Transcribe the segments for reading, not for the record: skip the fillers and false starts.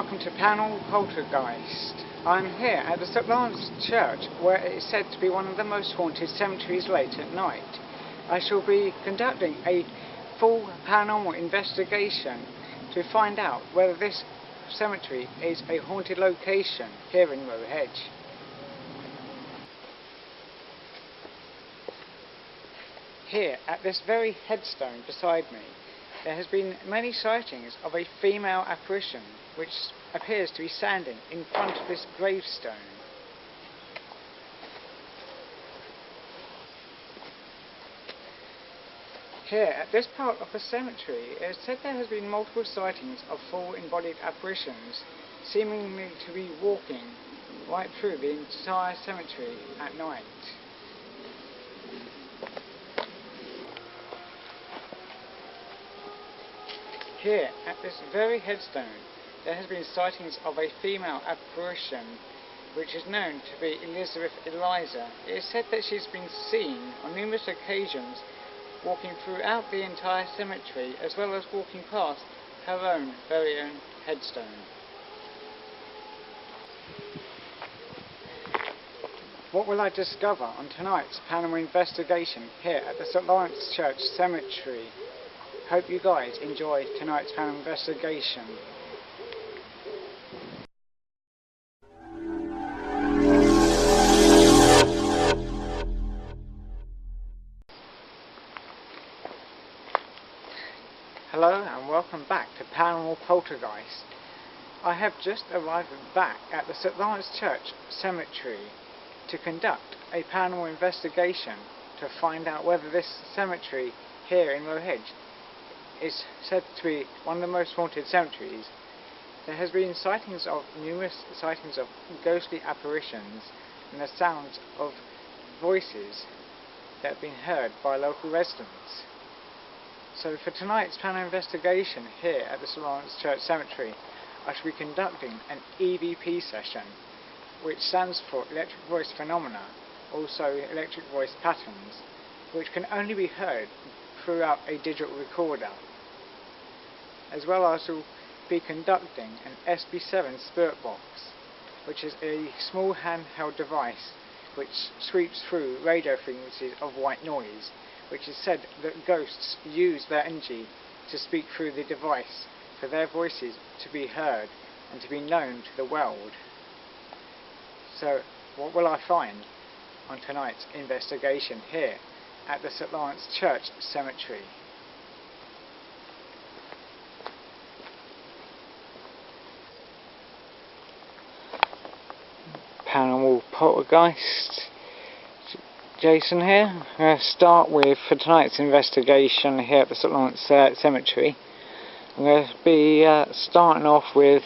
welcome to Paranormal Poltergeist. I'm here at the St. Lawrence Church, where it is said to be one of the most haunted cemeteries late at night. I shall be conducting a full paranormal investigation to find out whether this cemetery is a haunted location here in Roe Hedge. Here, at this very headstone beside me, there has been many sightings of a female apparition which appears to be standing in front of this gravestone. Here, at this part of the cemetery, it is said there has been multiple sightings of full embodied apparitions, seemingly to be walking right through the entire cemetery at night. Here, at this very headstone, there has been sightings of a female apparition which is known to be Elizabeth Eliza. It is said that she's been seen on numerous occasions walking throughout the entire cemetery, as well as walking past her very own headstone. What will I discover on tonight's paranormal investigation here at the St. Lawrence Church Cemetery? Hope you guys enjoy tonight's paranormal investigation. Hello and welcome back to Paranormal Poltergeist. I have just arrived back at the St. Lawrence Church Cemetery to conduct a paranormal investigation to find out whether this cemetery here in Roe Hedge is said to be one of the most haunted cemeteries. There has been numerous sightings of ghostly apparitions and the sounds of voices that have been heard by local residents. So for tonight's paranormal investigation here at the St. Lawrence Church Cemetery, I shall be conducting an EVP session, which stands for Electric Voice Phenomena, also Electric Voice Patterns, which can only be heard throughout a digital recorder. As well, I shall be conducting an SB7 spirit box, which is a small handheld device which sweeps through radio frequencies of white noise, which is said that ghosts use their energy to speak through the device for their voices to be heard and to be known to the world. So, what will I find on tonight's investigation here at the St. Lawrence Church Cemetery? Paranormal Poltergeist, Jason here. I'm going to start with, for tonight's investigation here at the St. Lawrence Cemetery, I'm going to be starting off with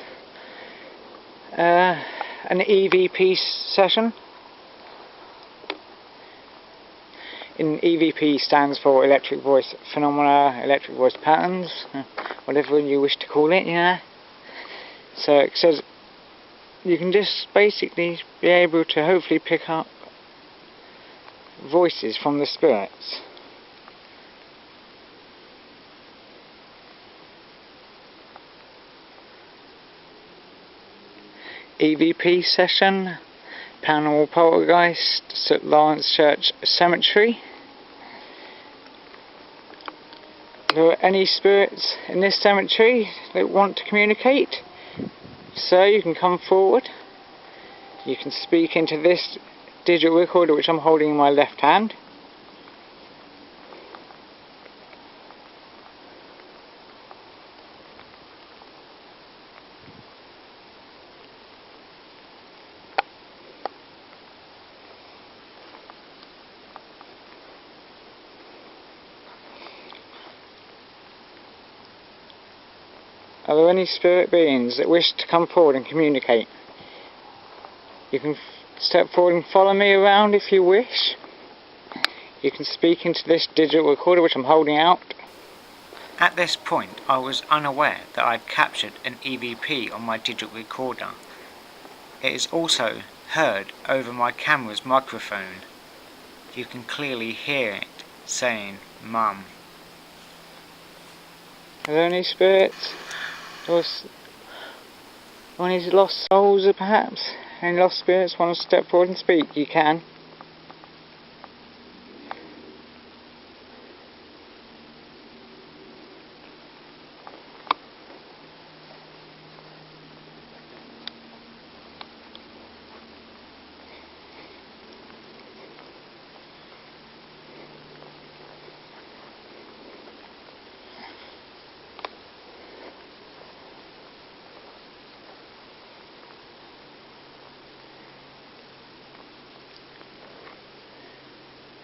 an EVP session. EVP stands for Electric Voice Phenomena, Electric Voice Patterns, whatever you wish to call it, yeah. So it says you can just basically be able to hopefully pick up voices from the spirits. EVP session, Paranormal Poltergeist, St. Lawrence Church Cemetery. Are there any spirits in this cemetery that want to communicate? So you can come forward. You can speak into this digital recorder which I'm holding in my left hand. Are there any spirit beings that wish to come forward and communicate? You can step forward and follow me around if you wish. You can speak into this digital recorder which I'm holding out. At this point I was unaware that I'd captured an EVP on my digital recorder. It is also heard over my camera's microphone. You can clearly hear it saying Mum. Are there any spirits? Or any lost souls, or perhaps any lost spirits want to step forward and speak, you can.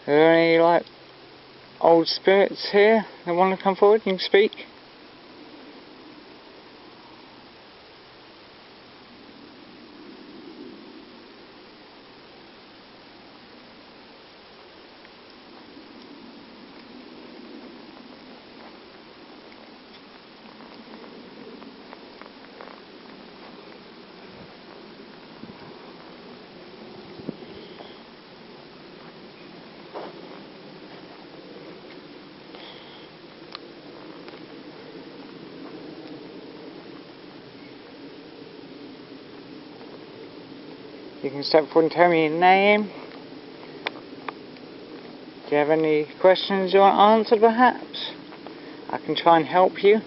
Are there any old spirits here that want to come forward and speak? You can step forward and tell me your name. Do you have any questions you want answered, perhaps? I can try and help you.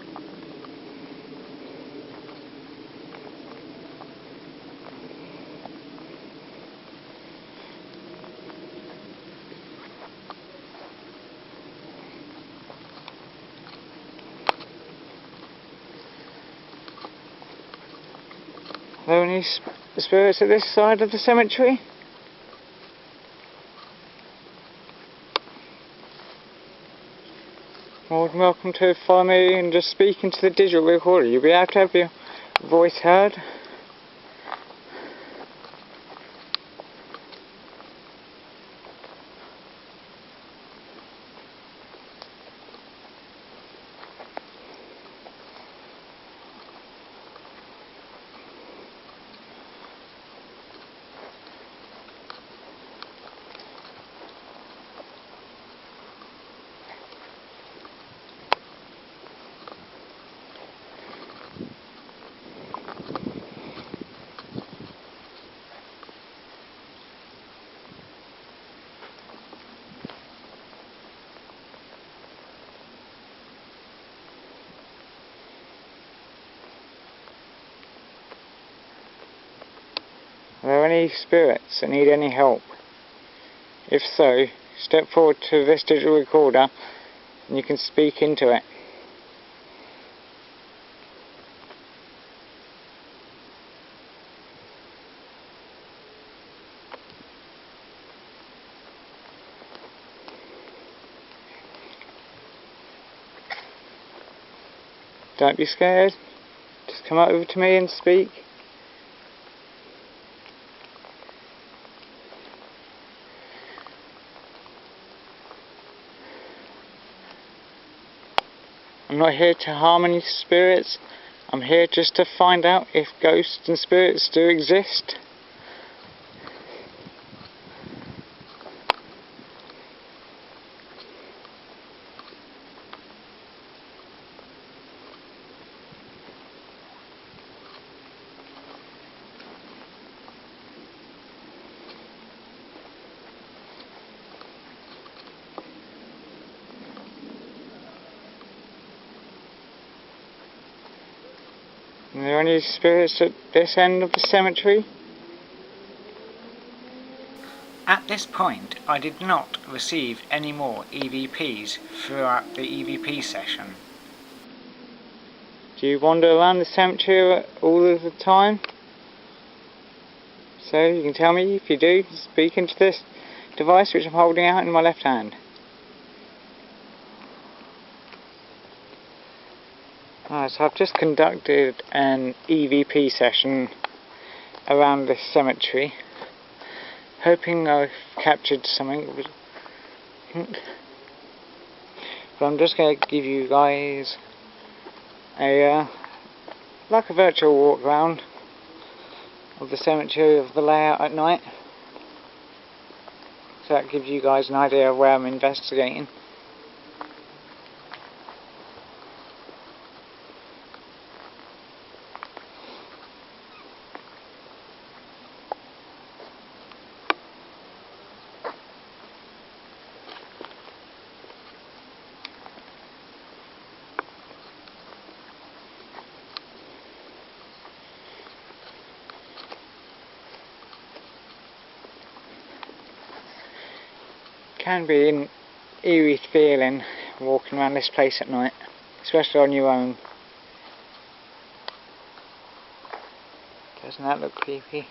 Are there any spirits at this side of the cemetery? More than welcome to follow me and just speak into the digital recorder. You'll be able to have your voice heard. Are there any spirits that need any help? If so, step forward to this digital recorder and you can speak into it. Don't be scared, just come over to me and speak. I'm not here to harm any spirits, I'm here just to find out if ghosts and spirits do exist. Are there any spirits at this end of the cemetery? At this point, I did not receive any more EVPs throughout the EVP session. Do you wander around the cemetery all of the time? So you can tell me if you do, speak into this device which I'm holding out in my left hand. Right, so I've just conducted an EVP session around this cemetery, hoping I've captured something. But I'm just going to give you guys a like a virtual walk around of the cemetery, of the layout at night, so that gives you guys an idea of where I'm investigating. can be an eerie feeling walking around this place at night, especially on your own. Doesn't that look creepy?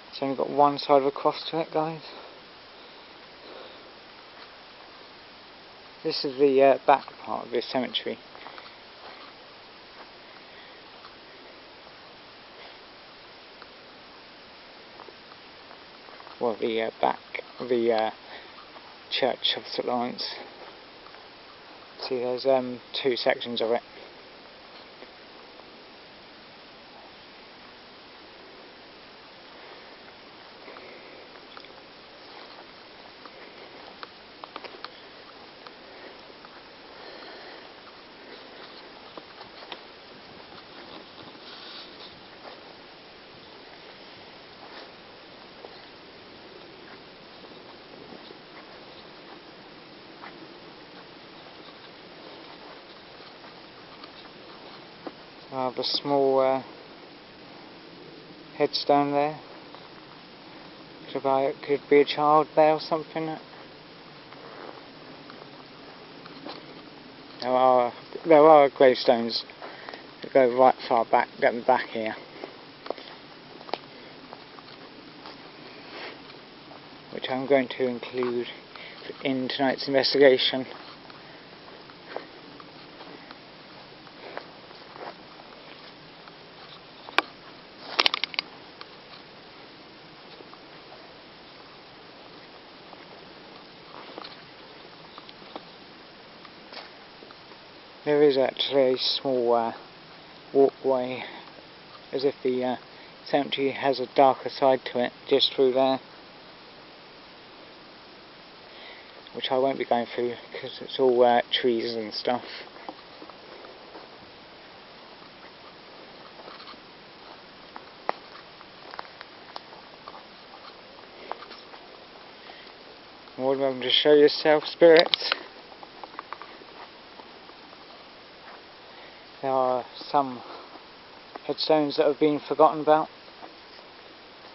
It's only got one side of a cross to it, guys. This is the back part of this cemetery. Well, the back of the church of St Lawrence. See, there's two sections of it. The small headstone there. Could be a child there or something. There are gravestones that go right far back, down the back here, which I'm going to include in tonight's investigation. There is actually a small walkway, as if the cemetery has a darker side to it, just through there, which I won't be going through because it's all trees and stuff. More than welcome to show yourself, spirits. There are some headstones that have been forgotten about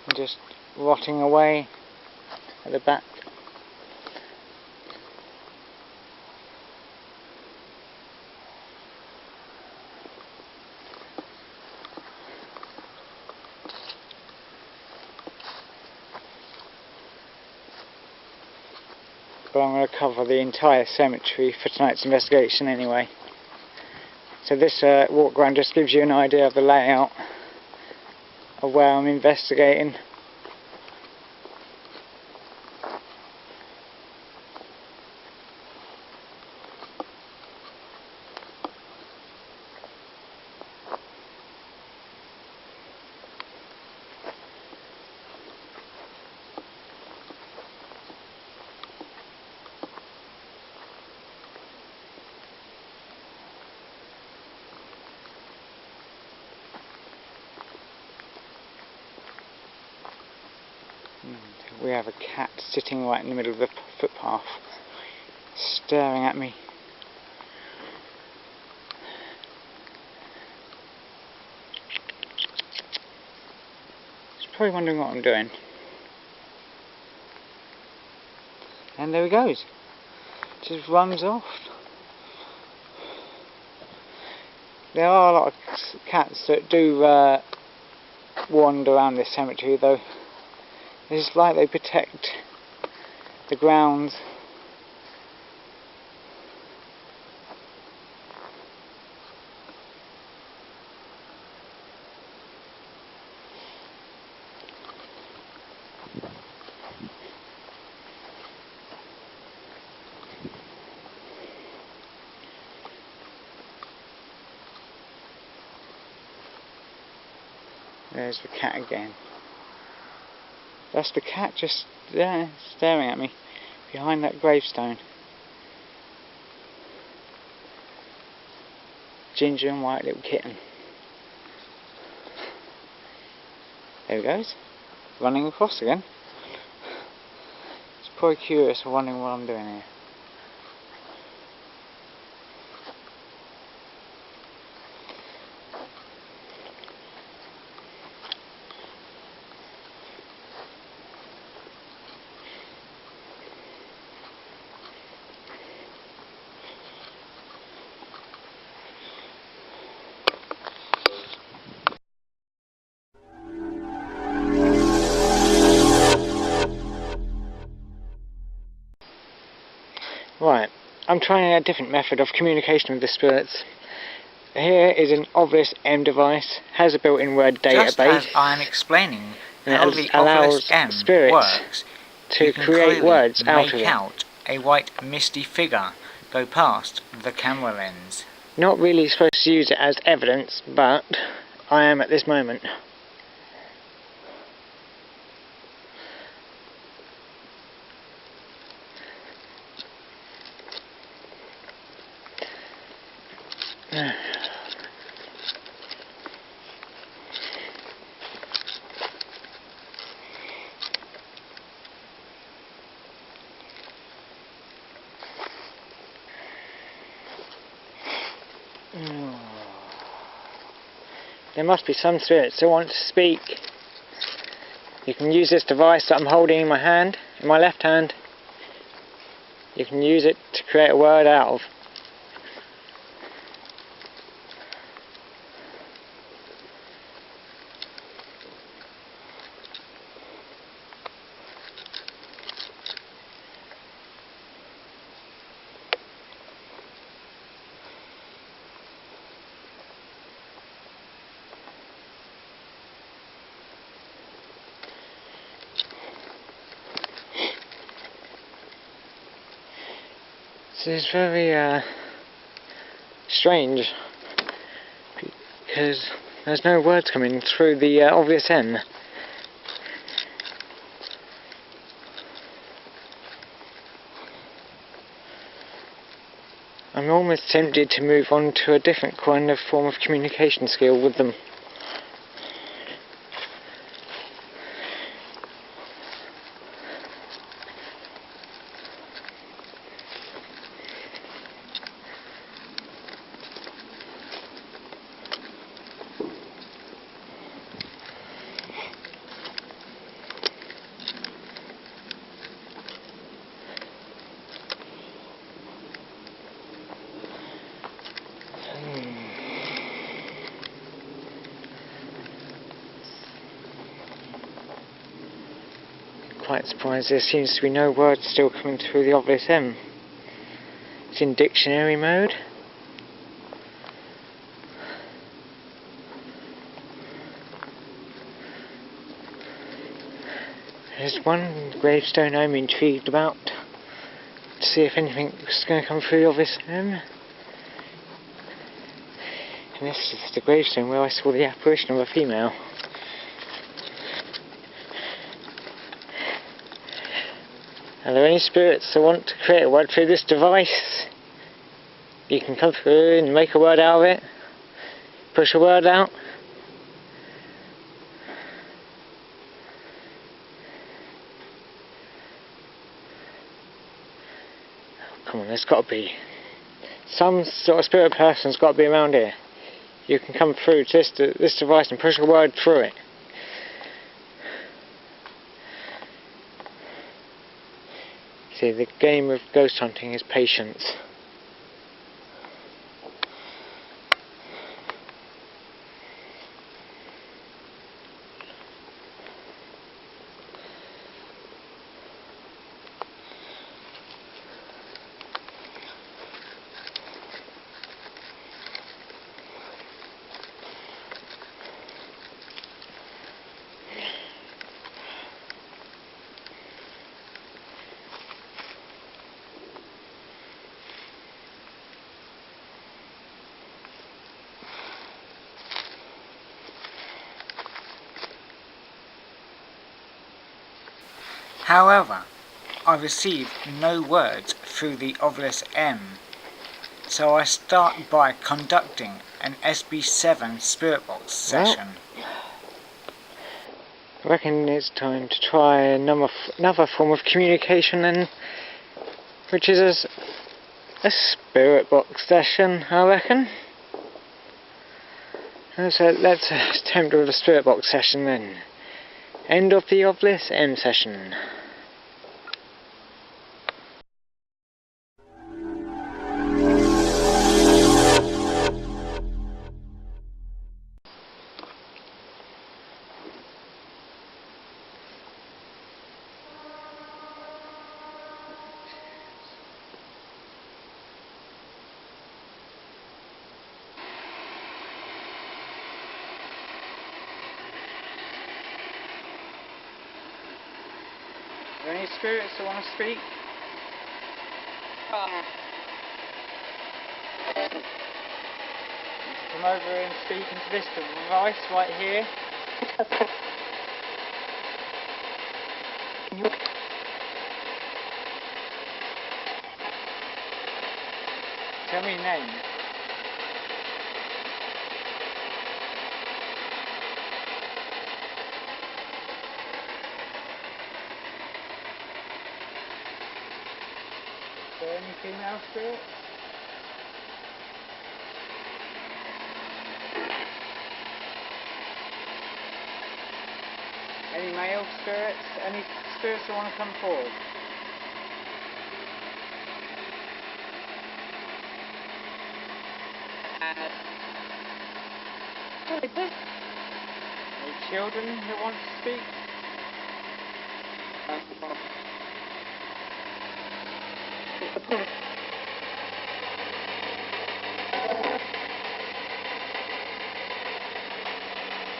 and just rotting away at the back. But I'm going to cover the entire cemetery for tonight's investigation anyway. So this walk around just gives you an idea of the layout of where I'm investigating. We have a cat sitting right in the middle of the footpath, staring at me. It's probably wondering what I'm doing. And there he goes. Just runs off. There are a lot of cats that do wander around this cemetery though. It's like they protect the grounds. There's the cat again. That's the cat just there, staring at me, behind that gravestone. Ginger and white little kitten. There he goes, running across again. It's probably curious and wondering what I'm doing here. Right, I'm trying a different method of communication with the spirits. Here is an obvious M device, has a built-in word database. Just as I'm explaining how the allows obelisk M spirits works, to you can create words out of make it. out a white misty figure go past the camera lens. Not really supposed to use it as evidence, but I am at this moment. There must be some spirits that want to speak. You can use this device that I'm holding in my hand, in my left hand. You can use it to create a word out of. This is very strange, because there's no words coming through the obvious M. I'm almost tempted to move on to a different kind of form of communication skill with them. Quite surprised there seems to be no words still coming through the obvious M. It's in dictionary mode. There's one gravestone I'm intrigued about, to see if anything's going to come through the obvious M. And this is the gravestone where I saw the apparition of a female. Are there any spirits that want to create a word through this device? You can come through and make a word out of it. Push a word out. Oh, come on, there's got to be. Some sort of spirit person's got to be around here. You can come through to this device and push a word through it. See, the game of ghost hunting is patience. However, I receive no words through the obelisk M, so I start by conducting an SB7 Spirit Box session. I reckon it's time to try another form of communication then, which is a Spirit Box session, I reckon. So let's attempt with a Spirit Box session then. End of the obelisk M session. there any spirits that want to speak? Come over and speak into this device right here. Tell me your name. Is there any female spirits? Any male spirits? Any spirits that want to come forward? Any children who want to speak?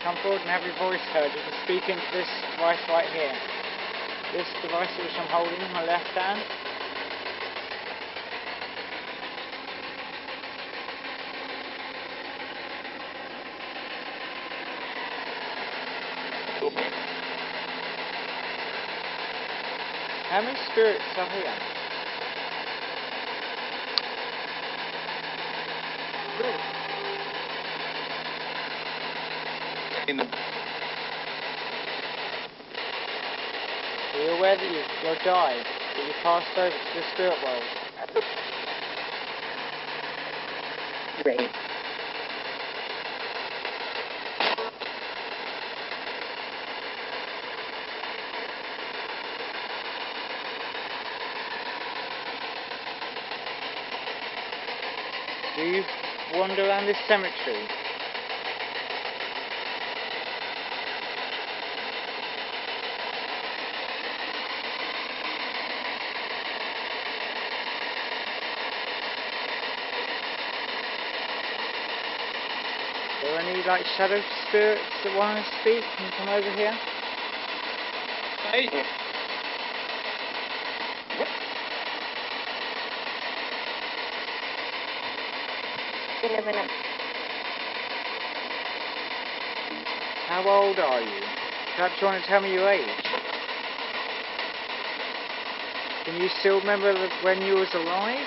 Come forward and have your voice heard. You can speak into this device right here. This device which I'm holding in my left hand. How many spirits are here? Are you aware that you're died, that you passed over to the spirit world? Right. Do you wander around this cemetery? Are there any like shadow spirits that want to speak? Can you come over here? Hey. How old are you? Perhaps you want to tell me your age? Can you still remember when you was alive?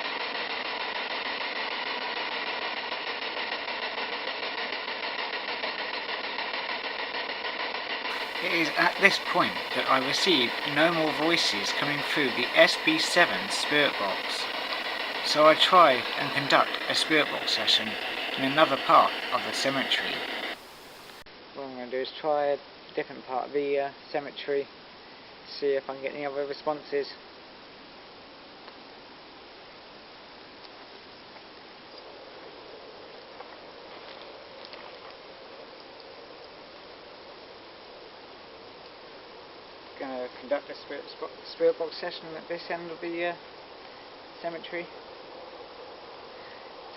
It is at this point that I receive no more voices coming through the SB7 spirit box. So I try and conduct a spirit box session in another part of the cemetery. What I'm going to do is try a different part of the cemetery, see if I can get any other responses. Going to conduct a spirit box session at this end of the cemetery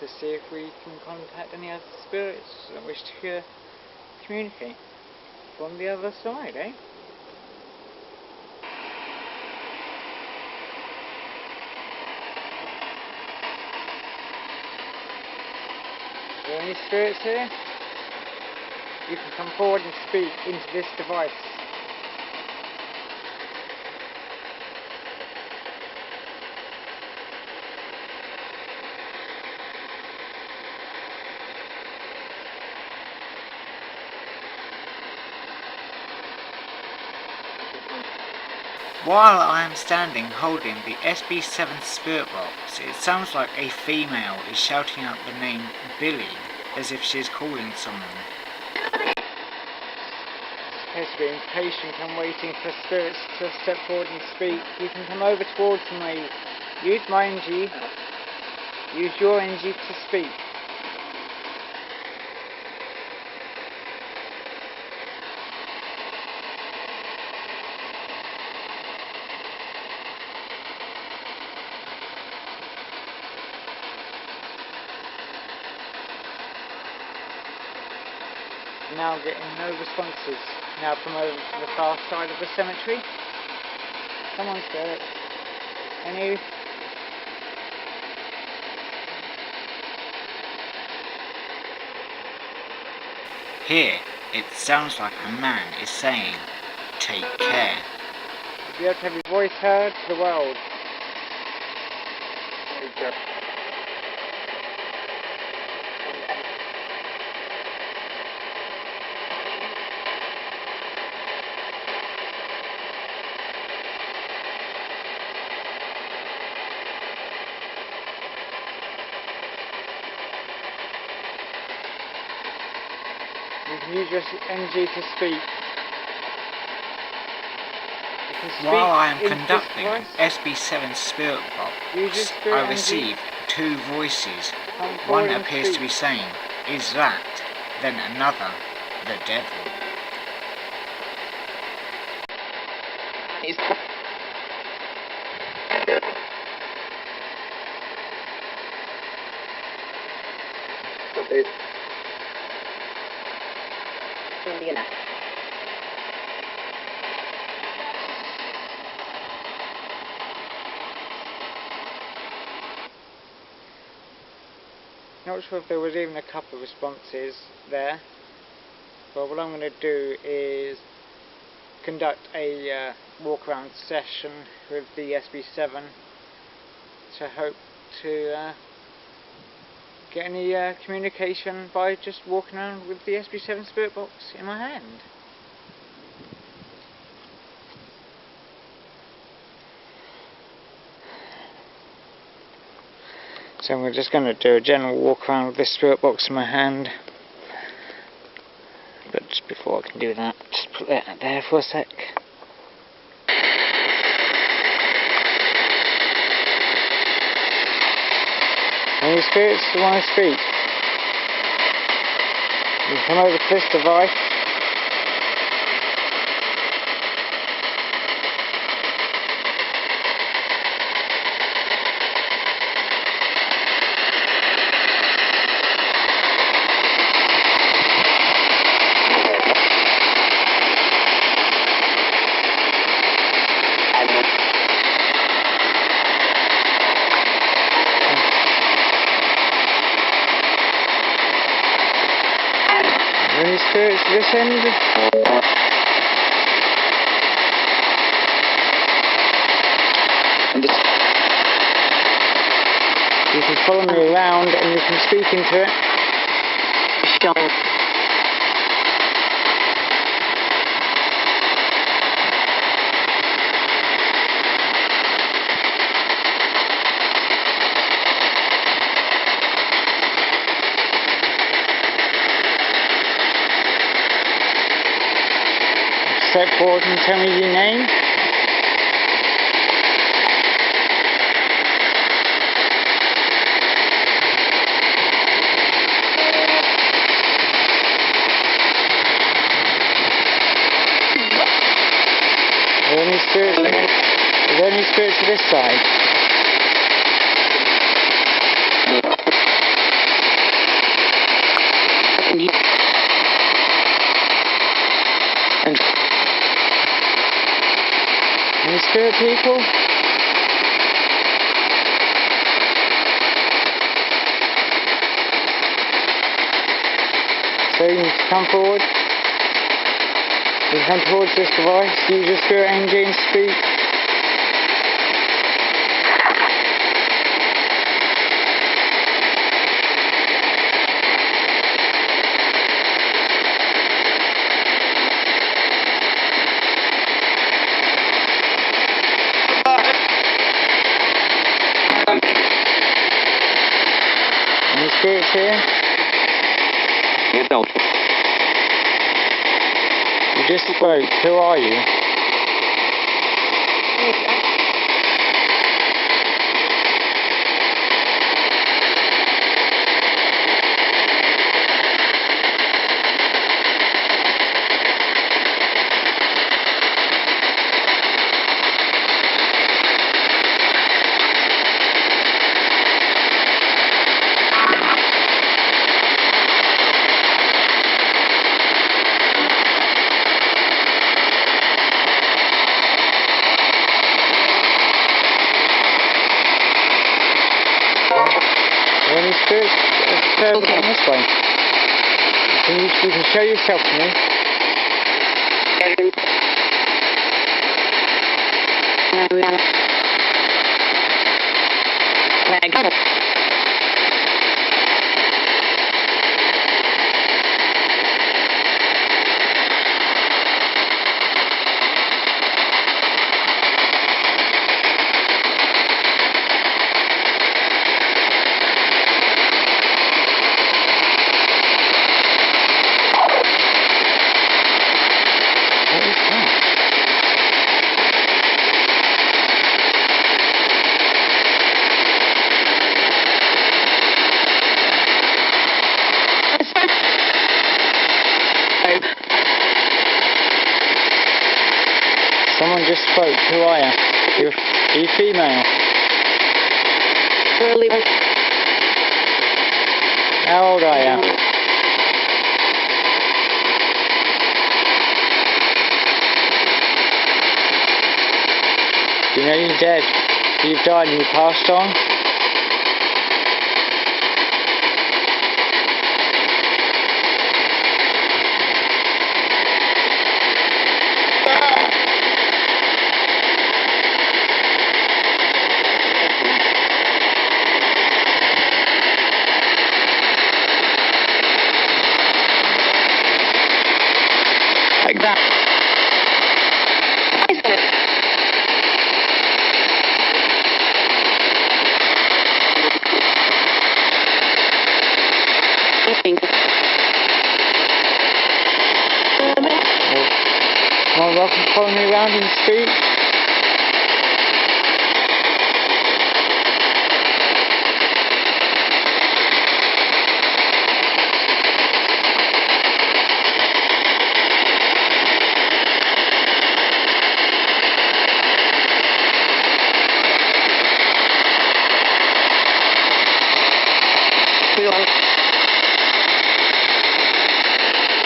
to see if we can contact any other spirits that wish to communicate from the other side, eh? Are there any spirits here? You can come forward and speak into this device. While I am standing holding the SB7 spirit box, it sounds like a female is shouting out the name Billy, as if she is calling someone. Has been patient and waiting for spirits to step forward and speak. You can come over towards me. Use my energy. Use your energy to speak. Now getting no responses. Now from over to the far side of the cemetery. Come on, spirit. Any? Here, it sounds like a man is saying, "Take care." You'll be able to have your voice heard to the world. You can use your energy to speak. You can speak While I am into conducting this voice. SB7 Spirit Use your Box, spirit I energy. receive two voices. Come One forward and appears to speak. be saying, "Is that?" Then another, "The devil." Not sure if there was even a couple of responses there, but what I'm going to do is conduct a walk around session with the SB7 to hope to get any communication by just walking around with the SB7 Spirit Box in my hand. So we're just going to do a general walk around with this Spirit Box in my hand. But just before I can do that, just put that there for a sec. Any spirits who want to speak, you can come over to this device. Any spirits this end? You can follow me around and you can speak into it. Step forward and tell me your name. Are there any spirits to this side? Any spirit people? So you can come forward. You can come towards this device, use your spirit energy and speak. Any spirits here? You just spoke. Who are you? Any spirits further down this way? You can show yourself to me. Someone just spoke. Who are you? Are you female? How old are you? You know you're dead. You've died and you passed on. Like that. Well, welcome to follow me around in the street.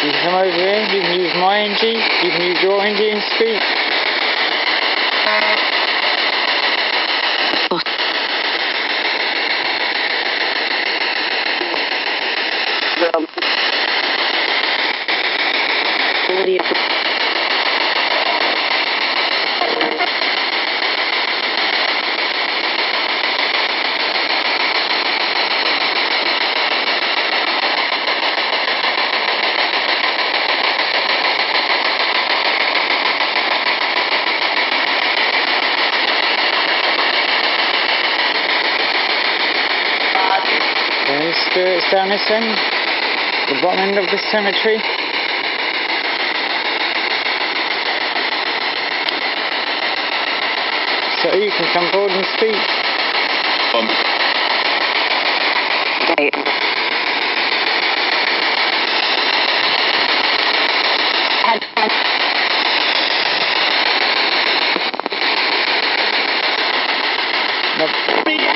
You can come over here, you can use my energy, you can use your energy and speak. Any spirits down this end? The bottom end of the cemetery? So you can come forward and speak.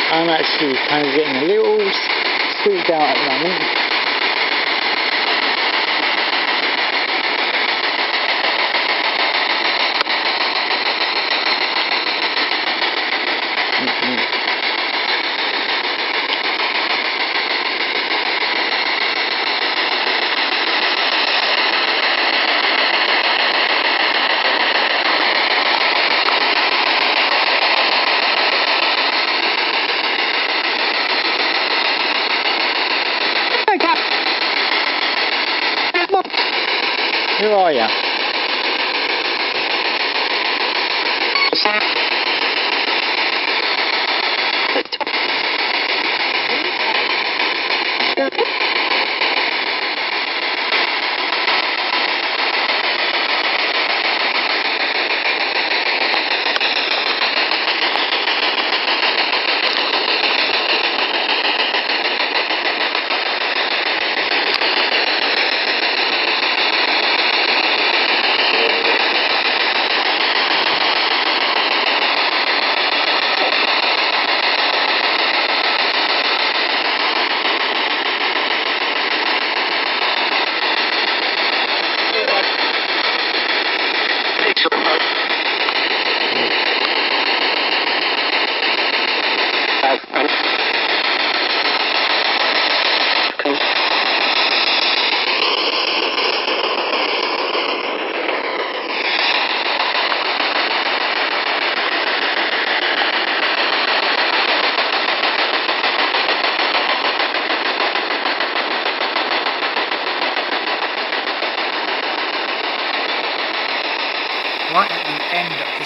I'm actually kind of getting a little spooked out at the moment. Who are you?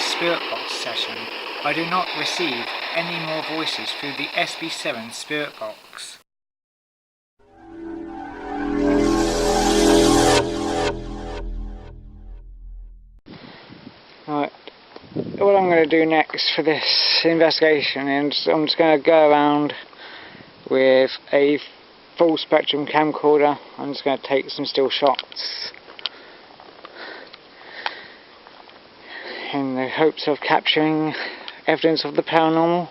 this spirit box session, I do not receive any more voices through the SB7 spirit box. Right, what I'm going to do next for this investigation is I'm just going to go around with a full spectrum camcorder. I'm just going to take some still shots in the hopes of capturing evidence of the paranormal.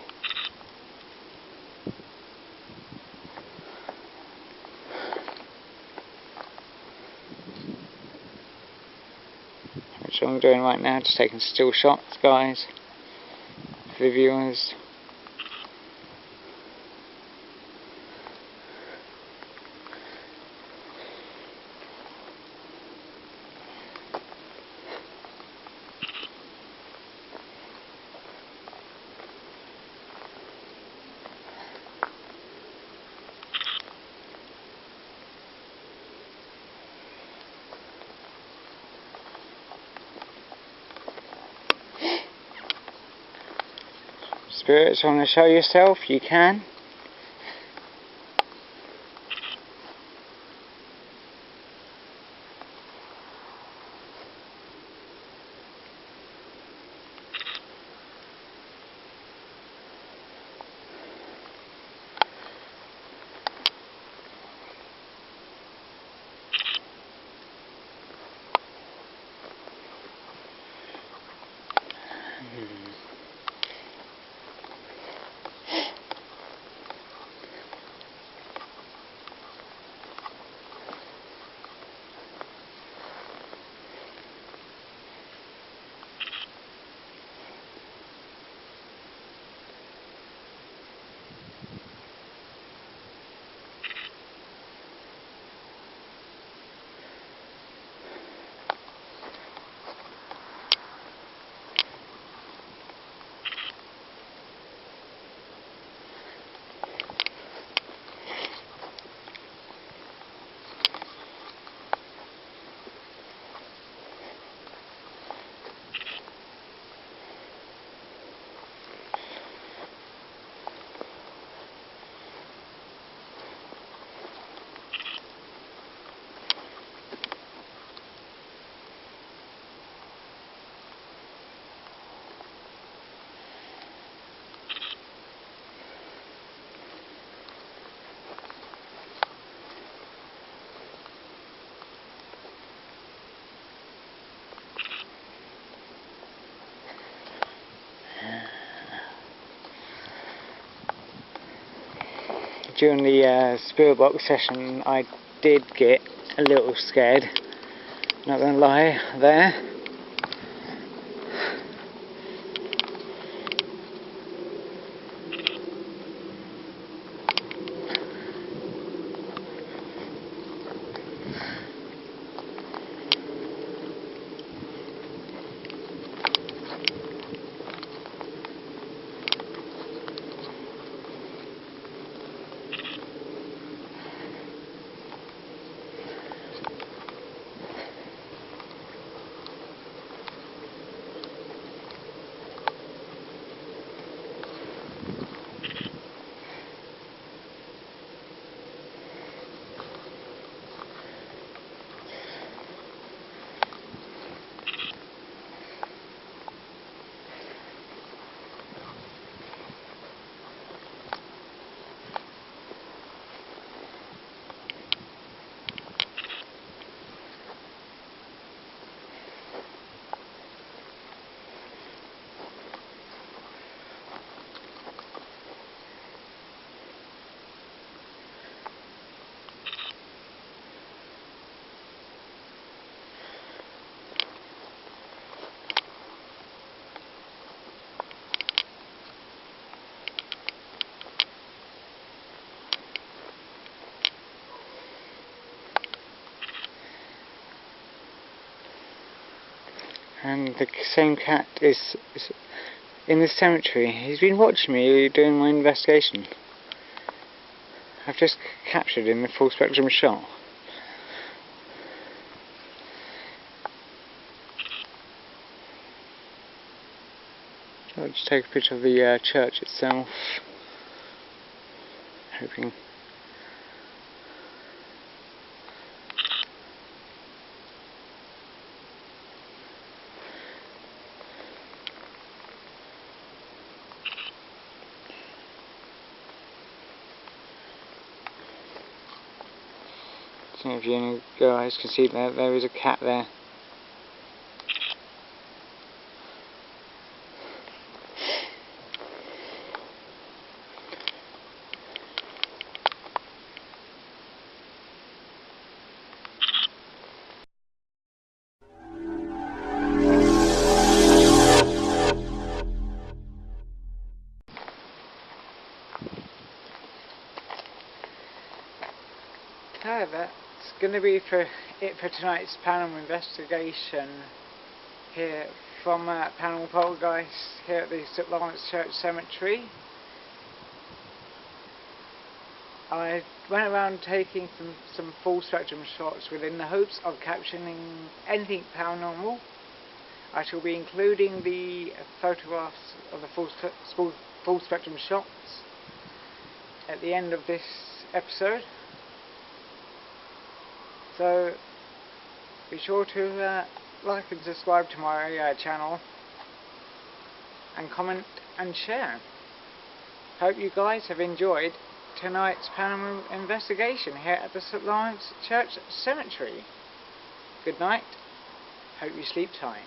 Which I'm doing right now, just taking still shots, guys, for the viewers. Spirits, want to show yourself? You can. During the spirit box session I did get a little scared, not gonna lie there. And the same cat is in the cemetery. He's been watching me doing my investigation. I've just captured him in full spectrum shot. So I'll just take a picture of the church itself, hoping. So if you guys can see there is a cat there. So that's going to be it for tonight's paranormal investigation here from Paranormal Poltergeist here at the St. Lawrence Church Cemetery. I went around taking some full spectrum shots within the hopes of capturing anything paranormal. I shall be including the photographs of the full spectrum shots at the end of this episode. So be sure to like and subscribe to my channel and comment and share. Hope you guys have enjoyed tonight's paranormal investigation here at the St. Lawrence Church Cemetery. Good night. Hope you sleep tight.